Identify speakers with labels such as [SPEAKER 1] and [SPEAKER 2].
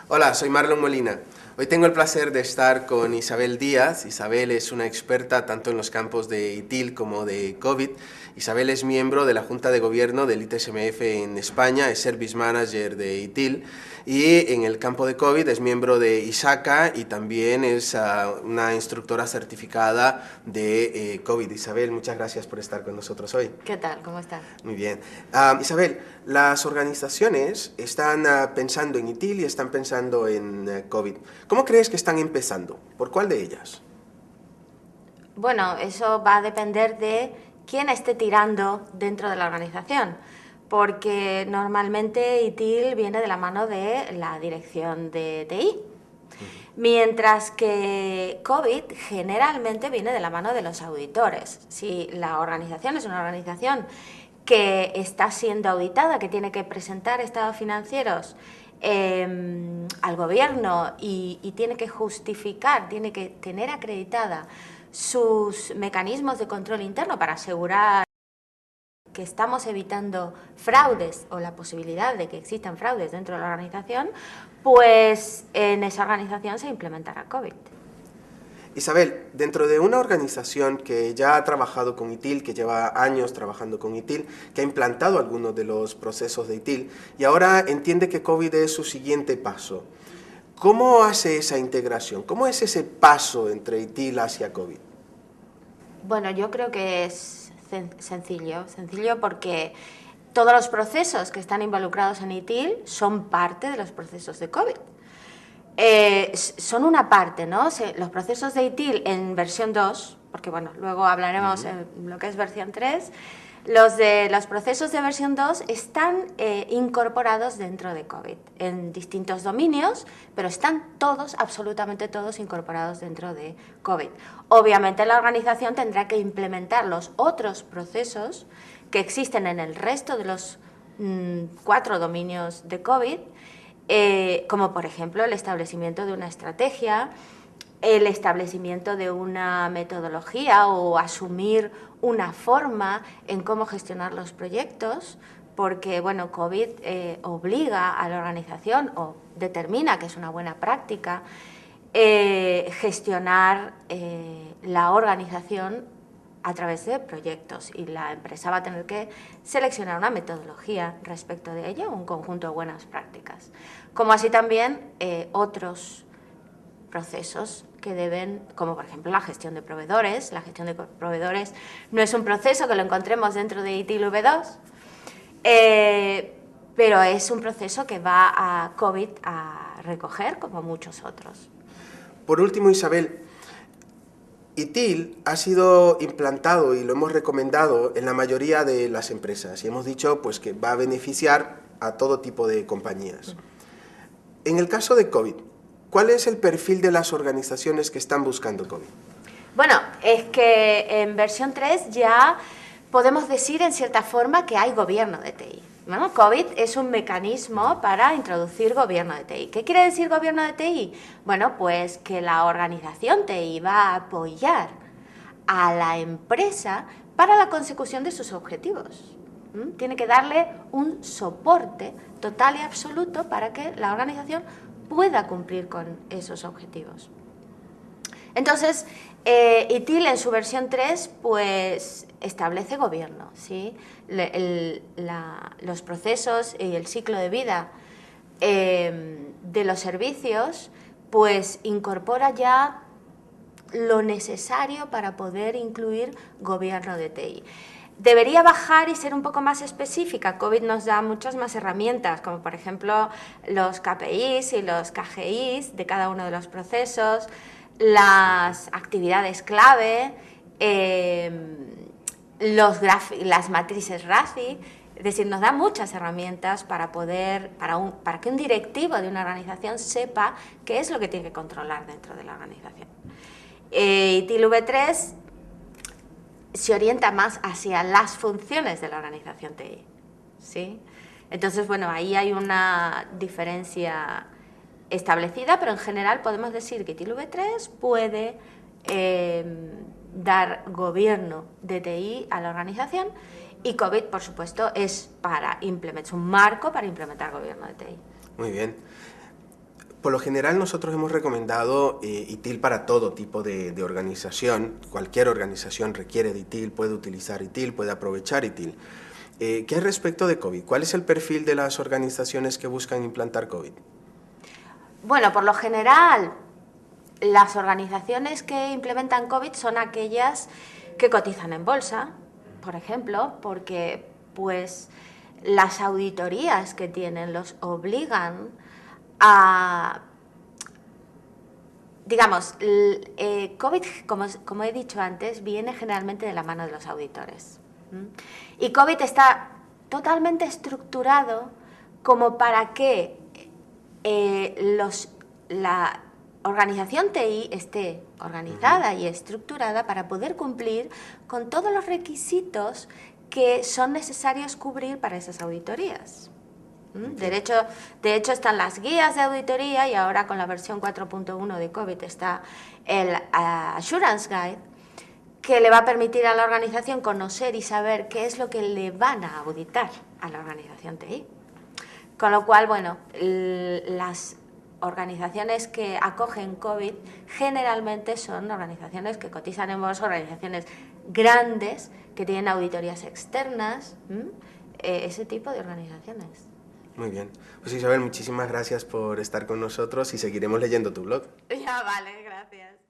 [SPEAKER 1] Hola, soy Marlon Molina. Hoy tengo el placer de estar con Isabel Díaz. Isabel es una experta tanto en los campos de ITIL como de COVID. Isabel es miembro de la Junta de Gobierno del ITSMF en España, es Service Manager de ITIL y en el campo de COVID es miembro de ISACA y también es una instructora certificada de COVID. Isabel, muchas gracias por estar con nosotros hoy.
[SPEAKER 2] ¿Qué tal? ¿Cómo estás?
[SPEAKER 1] Muy bien. Isabel, las organizaciones están pensando en ITIL y están pensando en COVID. ¿Cómo crees que están empezando? ¿Por cuál de ellas?
[SPEAKER 2] Bueno, eso va a depender de quién esté tirando dentro de la organización, porque normalmente ITIL viene de la mano de la dirección de TI, mientras que COVID generalmente viene de la mano de los auditores. Si la organización es una organización que está siendo auditada, que tiene que presentar estados financieros al gobierno y tiene que justificar, tiene que tener acreditada sus mecanismos de control interno para asegurar que estamos evitando fraudes o la posibilidad de que existan fraudes dentro de la organización, pues en esa organización se implementará COVID.
[SPEAKER 1] Isabel, dentro de una organización que ya ha trabajado con ITIL, que lleva años trabajando con ITIL, que ha implantado algunos de los procesos de ITIL y ahora entiende que COVID es su siguiente paso, ¿cómo hace esa integración? ¿Cómo es ese paso entre ITIL hacia COVID?
[SPEAKER 2] Bueno, yo creo que es sencillo porque todos los procesos que están involucrados en ITIL son parte de los procesos de COVID. Son una parte, ¿no? Los procesos de ITIL en versión 2, porque bueno, luego hablaremos en lo que es versión 3, los procesos de versión 2 están incorporados dentro de COVID, en distintos dominios, pero están todos, absolutamente todos, incorporados dentro de COVID. Obviamente la organización tendrá que implementar los otros procesos que existen en el resto de los 4 dominios de COVID, como por ejemplo el establecimiento de una estrategia, el establecimiento de una metodología o asumir una forma en cómo gestionar los proyectos, porque bueno, COVID obliga a la organización o determina que es una buena práctica gestionar la organización a través de proyectos y la empresa va a tener que seleccionar una metodología respecto de ello, un conjunto de buenas prácticas, como así también otros procesos que deben, como por ejemplo la gestión de proveedores. La gestión de proveedores no es un proceso que lo encontremos dentro de ITIL V2, pero es un proceso que va a COVID a recoger como muchos otros.
[SPEAKER 1] Por último, Isabel, ITIL ha sido implantado y lo hemos recomendado en la mayoría de las empresas y hemos dicho pues, que va a beneficiar a todo tipo de compañías. En el caso de COVID, ¿cuál es el perfil de las organizaciones que están buscando COVID?
[SPEAKER 2] Bueno, es que en versión 3 ya podemos decir en cierta forma que hay gobierno de TI. Bueno, COVID es un mecanismo para introducir gobierno de TI. ¿Qué quiere decir gobierno de TI? Bueno, pues que la organización TI va a apoyar a la empresa para la consecución de sus objetivos. Tiene que darle un soporte total y absoluto para que la organización pueda cumplir con esos objetivos. Entonces, ITIL en su versión 3 pues establece gobierno, ¿sí? Los procesos y el ciclo de vida de los servicios pues incorpora ya lo necesario para poder incluir gobierno de TI. Debería bajar y ser un poco más específica. COVID nos da muchas más herramientas, como por ejemplo los KPIs y los KGIs de cada uno de los procesos, las actividades clave, las matrices RACI. Es decir, nos da muchas herramientas para que un directivo de una organización sepa qué es lo que tiene que controlar dentro de la organización. ITIL V3 se orienta más hacia las funciones de la organización TI, ¿sí? Entonces, bueno, ahí hay una diferencia establecida, pero en general podemos decir que ITIL V3 puede dar gobierno de TI a la organización y COVID, por supuesto, es un marco para implementar gobierno de TI.
[SPEAKER 1] Muy bien. por lo general nosotros hemos recomendado ITIL para todo tipo de organización. Cualquier organización requiere de ITIL, puede utilizar ITIL, puede aprovechar ITIL. ¿Qué hay respecto de COVID? ¿Cuál es el perfil de las organizaciones que buscan implantar COVID?
[SPEAKER 2] Bueno, por lo general, las organizaciones que implementan COVID son aquellas que cotizan en bolsa, por ejemplo, porque pues las auditorías que tienen los obligan a, digamos, COVID, como he dicho antes, viene generalmente de la mano de los auditores. Y COVID está totalmente estructurado como para que la organización TI esté organizada y estructurada para poder cumplir con todos los requisitos que son necesarios cubrir para esas auditorías. De hecho, están las guías de auditoría y ahora con la versión 4.1 de COVID está el Assurance Guide, que le va a permitir a la organización conocer y saber qué es lo que le van a auditar a la organización TI. Con lo cual, bueno, las organizaciones que acogen COVID generalmente son organizaciones que cotizan en bolsa, organizaciones grandes que tienen auditorías externas, ese tipo de organizaciones.
[SPEAKER 1] Muy bien. Pues Isabel, muchísimas gracias por estar con nosotros y seguiremos leyendo tu blog.
[SPEAKER 2] Ya vale, gracias.